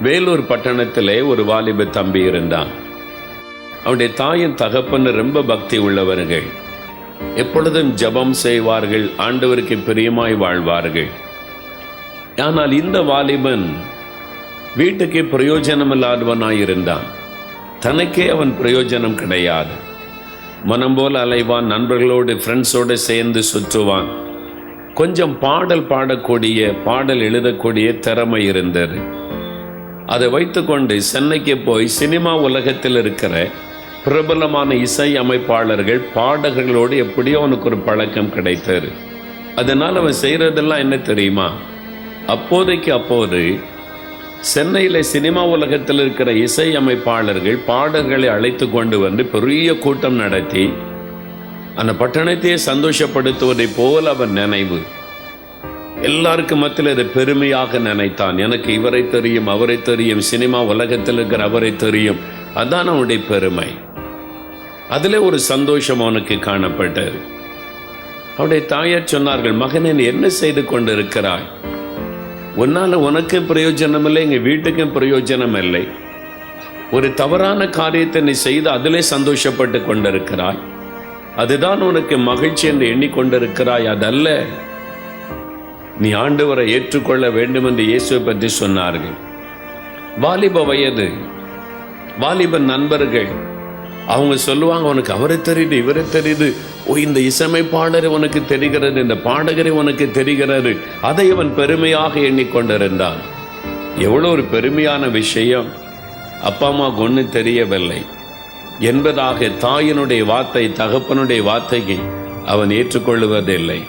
வேலூர் பட்டணத்திலே ஒரு வாலிப தம்பி இருந்தான். அவனுடைய தாயின் தகப்பன் ரொம்ப பக்தி உள்ளவர்கள். எப்பொழுதும் ஜபம் செய்வார்கள், ஆண்டவருக்கு பிரியமாய் வாழ்வார்கள். ஆனால் இந்த வாலிபன் வீட்டுக்கு பிரயோஜனம் இல்லாதவனாயிருந்தான். தனக்கே அவன் பிரயோஜனம் கிடையாது. மனம் போல அலைவான், நண்பர்களோடு ஃப்ரெண்ட்ஸோடு சேர்ந்து சுற்றுவான். கொஞ்சம் பாடல் பாடக்கூடிய, பாடல் எழுதக்கூடிய திறமை இருந்தது. அதை வைத்துக்கொண்டு சென்னைக்கு போய் சினிமா உலகத்தில் இருக்கிற பிரபலமான இசை அமைப்பாளர்கள், பாடகர்களோடு எப்படியோ அவனுக்கு ஒரு பழக்கம் கிடைத்தது. அதனால் அவன் செய்கிறதெல்லாம் என்ன தெரியுமா? அப்போது சென்னையில் சினிமா உலகத்தில் இருக்கிற இசை அமைப்பாளர்கள், பாடகர்களை அழைத்து கொண்டு வந்து பெரிய கூட்டம் நடத்தி அந்த பட்டணத்தையே சந்தோஷப்படுத்துவதை போல் அவன் நினைவு. எல்லாருக்கும் மத்தியில் அதை பெருமையாக நினைத்தான். எனக்கு இவரை தெரியும், அவரை தெரியும், சினிமா உலகத்தில் இருக்கிற அவரை தெரியும். அதான் அவனுடைய பெருமை. அதில் ஒரு சந்தோஷம் அவனுக்கு காணப்பட்டது. அவனுடைய தாயார் சொன்னார்கள், மகனே நீ என்ன செய்து கொண்டு இருக்கிறாய்? உன்னால் உனக்கு பிரயோஜனம் இல்லை, எங்கள் வீட்டுக்கும் பிரயோஜனம் இல்லை. ஒரு தவறான காரியத்தை நீ செய்து அதிலே சந்தோஷப்பட்டு கொண்டிருக்கிறாய். அதுதான் உனக்கு மகிழ்ச்சி என்று எண்ணிக்கொண்டிருக்கிறாய். அதல்ல, நீ ஆண்டவரை ஏற்றுக்கொள்ள வேண்டும் என்று இயேசுவை பற்றி சொன்னார்கள். வாலிப வயது, வாலிப நண்பர்கள் அவங்க சொல்லுவாங்க, உனக்கு அவரை தெரியுது, இவரை தெரியுது, இந்த இசையமைப்பாளரை உனக்கு தெரிகிறது, இந்த பாடகரை உனக்கு தெரிகிறது. அதை அவன் பெருமையாக எண்ணிக்கொண்டிருந்தான். எவ்வளோ ஒரு பெருமையான விஷயம்! அப்பா அம்மாவுக்கு ஒன்றும் தெரியவில்லை என்பதாக தாயினுடைய வார்த்தை, தகப்பனுடைய வார்த்தையை அவன் ஏற்றுக்கொள்ளுவதில்லை.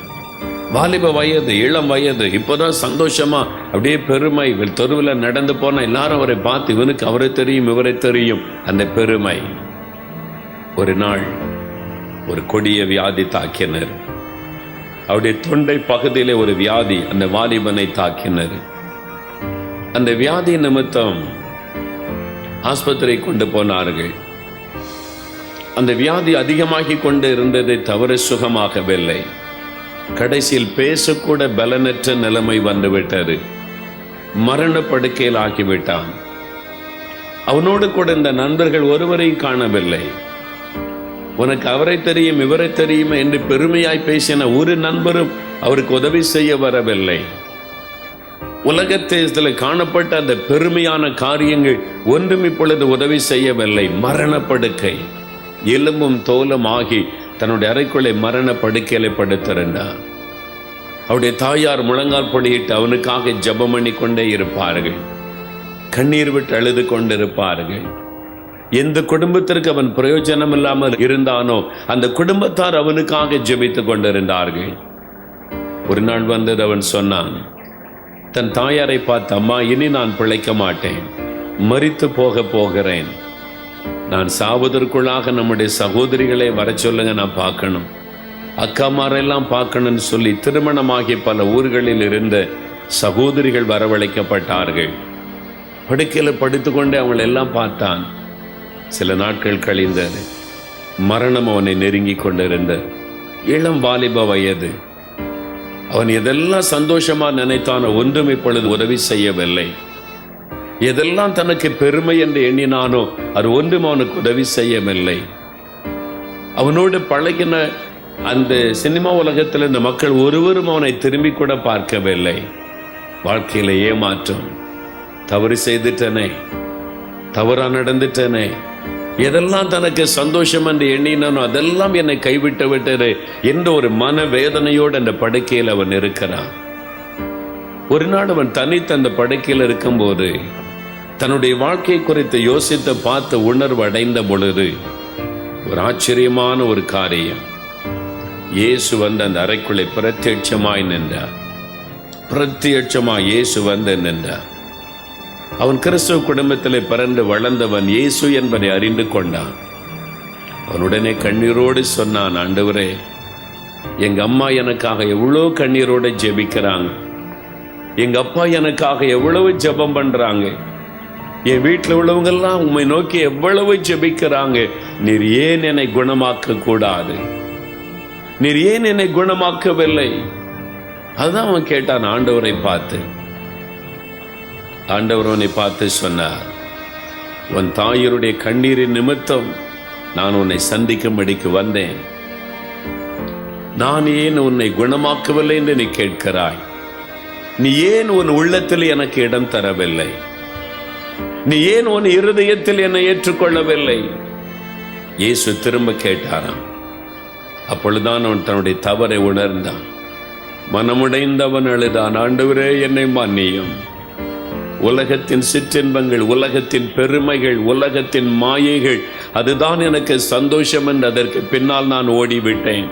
வாலிப வயது, இளம் வயது, இப்போதான் சந்தோஷமா அப்படியே பெருமை. தெருவில் நடந்து போனா எல்லாரும் அவரை பார்த்து, இவனுக்கு அவரை தெரியும், இவரை தெரியும், அந்த பெருமை. ஒரு நாள் ஒரு கொடிய வியாதி தாக்கினர். அவருடைய தொண்டை பகுதியிலே ஒரு வியாதி அந்த வாலிபனை தாக்கினர். அந்த வியாதி நிமித்தம் ஆஸ்பத்திரி கொண்டு போனார்கள். அந்த வியாதி அதிகமாகி கொண்டு இருந்ததை தவிர சுகமாகவில்லை. கடைசியில் பேசக்கூட பலனற்ற நிலைமை வந்துவிட்டது. மரண படுக்கையில் ஆகிவிட்டான். அவனோடு கூட இந்த நண்பர்கள் ஒருவரையும் காணவில்லை. உனக்கு அவரை தெரியும், இவரை தெரியுமே என்று பெருமையாய் பேசின ஒரு நண்பரும் அவருக்கு உதவி செய்ய வரவில்லை. உலகத்தில் காணப்பட்ட அந்த பெருமையான காரியங்கள் ஒன்றும் இப்பொழுது உதவி செய்யவில்லை. மரணப்படுக்கை, எலும்பும் தோலும் ஆகி தன்னுடைய அறைக்குள்ளே மரண படுக்கையில படுத்திருந்தார். அவருடைய தாயார் முழங்கால் படியிட்டு அவனுக்காக ஜெபம் பண்ணி கொண்டே இருப்பார்கள். கண்ணீர் விட்டு அழுது கொண்டிருப்பார்கள். எந்த குடும்பத்திற்கு அவன் பிரயோஜனம் இல்லாமல் இருந்தானோ அந்த குடும்பத்தார் அவனுக்காக ஜெபித்துக் கொண்டிருந்தார்கள். ஒரு நாள் வந்தது, அவன் சொன்னான், தன் தாயாரை பார்த்து, அம்மா, இனி நான் பிழைக்க மாட்டேன், மரித்து போகிறேன். நான் சாவதற்குள்ளாக நம்முடைய சகோதரிகளை வர சொல்லுங்க, நான் பார்க்கணும், அக்காமாரெல்லாம் பார்க்கணும்னு சொல்லி திருமணமாகி பல ஊர்களில் இருந்த சகோதரிகள் வரவழைக்கப்பட்டார்கள். படுக்கையில் படுத்துக்கொண்டே அவங்களை எல்லாம் பார்த்தான். சில நாட்கள் கழிந்தது. மரணம் அவனை நெருங்கி கொண்டிருந்த இளம் வாலிப வயது. அவன் எதெல்லாம் சந்தோஷமா நினைத்தானோ ஒன்றும் இப்பொழுது உதவி செய்யவில்லை. எதெல்லாம் தனக்கு பெருமை என்று எண்ணினானோ அது ஒன்றும் அவனுக்கு உதவி செய்யவில்லை. அவனோடு பழகின அந்த சினிமா உலகத்தில் இந்த மக்கள் ஒருவரும் அவனை திரும்பி கூட பார்க்கவில்லை. வாழ்க்கையில ஏமாற்றம், தவறு செய்துட்டனே, தவறா நடந்துட்டனே, எதெல்லாம் தனக்கு சந்தோஷம் என்று எண்ணினானோ அதெல்லாம் என்னை கைவிட்டு விட்டது என்ற ஒரு மன வேதனையோடு அந்த படுக்கையில் அவன் இருக்கிறான். ஒரு நாள் அவன் தனித்து அந்த படுக்கையில் இருக்கும்போது தன்னுடைய வாழ்க்கை குறித்து யோசித்து பார்த்து உணர்வு அடைந்த பொழுது ஒரு ஆச்சரியமான ஒரு காரியம். இயேசு வந்து அந்த அறைக்குள்ளே பிரத்யட்சமாய் நின்றார். பிரத்யட்சமாய் இயேசு வந்து நின்றார். அவன் கிறிஸ்துவ குடும்பத்தில் பிறந்து வளர்ந்தவன், இயேசு என்பதை அறிந்து கொண்டான். அவனுடனே கண்ணீரோடு சொன்னான், ஆண்டவரே, எங்க அம்மா எனக்காக எவ்வளோ கண்ணீரோடு ஜெபிக்கிறாங்க, எங்க அப்பா எனக்காக எவ்வளவு ஜெபம் பண்றாங்க, என் வீட்டில் உள்ளவங்கெல்லாம் உம்மை நோக்கி எவ்வளவு ஜெபிக்கிறாங்க, நீர் ஏன் என்னை குணமாக்க கூடாது, நீர் ஏன் என்னை குணமாக்கவில்லை? அதுதான் அவன் கேட்டான் ஆண்டவரை பார்த்து. ஆண்டவர் அவனை பார்த்து சொன்னார், உன் தாயருடைய கண்ணீரின் நிமித்தம் நான் உன்னை சந்திக்கும்படிக்கு வந்தேன். நான் ஏன் உன்னை குணமாக்கவில்லை என்று நீ கேட்கிறாய். நீ ஏன் உன் உள்ளத்தில் எனக்கு இடம் தரவில்லை? நீ ஏன் உன் இருதயத்தில் என்னை ஏற்றுக்கொள்ளவில்லை? இயேசு திரும்ப கேட்டாராம். அப்பொழுதுதான் அவன் தன்னுடைய தவறை உணர்ந்தான். மனமுடைந்தவன் அழுதான், ஆண்டவரே என்னை மன்னியும். உலகத்தின் சிற்றின்பங்கள், உலகத்தின் பெருமைகள், உலகத்தின் மாயைகள், அதுதான் எனக்கு சந்தோஷம் என்று அதற்கு பின்னால் நான் ஓடிவிட்டேன்.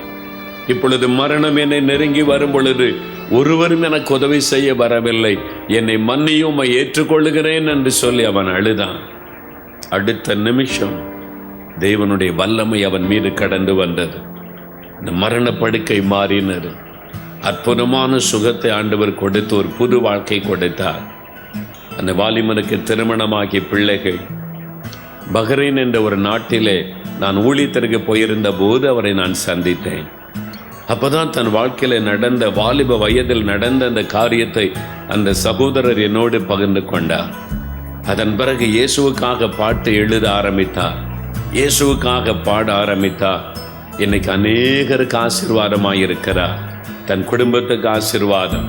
இப்பொழுது மரணம் என்னை நெருங்கி வரும் பொழுது ஒருவரும் எனக்கு உதவி செய்ய வரவில்லை. என்னை மன்னியும், ஏற்றுக்கொள்ளுகிறேன் என்று சொல்லி அவன் அழுதான். அடுத்த நிமிஷம் தேவனுடைய வல்லமை அவன் மீது கடந்து வந்தது. இந்த மரணப்படுக்கை மாறினது. அற்புதமான சுகத்தை ஆண்டவர் கொடுத்து ஒரு புது வாழ்க்கை கொடுத்தார். அந்த வாலிபனுக்கு திருமணமாகி பிள்ளைகள். பஹ்ரைன் என்ற ஒரு நாட்டிலே நான் ஊழியத்திற்கு போயிருந்த போது அவரை நான் சந்தித்தேன். அப்பதான் தன் வாழ்க்கையில நடந்த, வாலிப வயதில் நடந்த அந்த காரியத்தை அந்த சகோதரர் என்னோடு பகிர்ந்து கொண்டார். அதன் பிறகு இயேசுவுக்காக பாட்டு எழுத ஆரம்பித்தார், இயேசுவுக்காக பாட ஆரம்பித்தார். இன்னைக்கு அநேகருக்கு ஆசீர்வாதமாய் இருக்கிறார். தன் குடும்பத்துக்கு ஆசீர்வாதம்,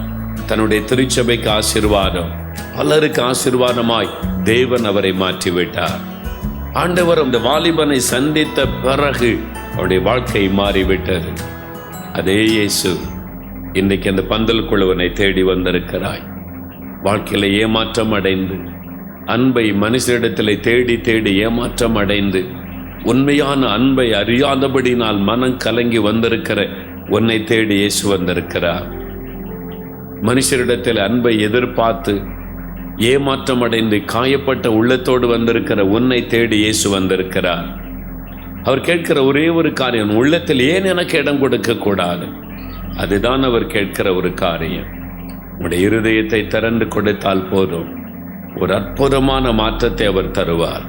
தன்னுடைய திருச்சபைக்கு ஆசீர்வாதம், பலருக்கு ஆசீர்வாதமாய் தேவன் அவரை மாற்றிவிட்டார். ஆண்டவர் அந்த வாலிபனை சந்தித்த பிறகு அவருடைய வாழ்க்கை மாறிவிட்டது. அதே இயேசு இன்றைக்கு அந்த பந்தலுக்குள்ளவனை தேடி வந்திருக்கிறாய். வாழ்க்கையில ஏமாற்றம் அடைந்து, அன்பை மனுஷரிடத்தில் தேடி தேடி ஏமாற்றம் அடைந்து, உண்மையான அன்பை அறியாதபடினால் மனம் கலங்கி வந்திருக்கிற உன்னை தேடி இயேசு வந்திருக்கிறார். மனுஷரிடத்தில் அன்பை எதிர்பார்த்து ஏமாற்றம் அடைந்து காயப்பட்ட உள்ளத்தோடு வந்திருக்கிற உன்னை தேடி இயேசு வந்திருக்கிறார். அவர் கேட்கிற ஒரே ஒரு காரியம், உள்ளத்தில் ஏன் எனக்கு இடம் கொடுக்க கூடாது? அதுதான் அவர் கேட்கிற ஒரு காரியம். உடைய இருதயத்தை திறந்து கொடுத்தால் போதும், ஒரு அற்புதமான மாற்றத்தை அவர் தருவார்.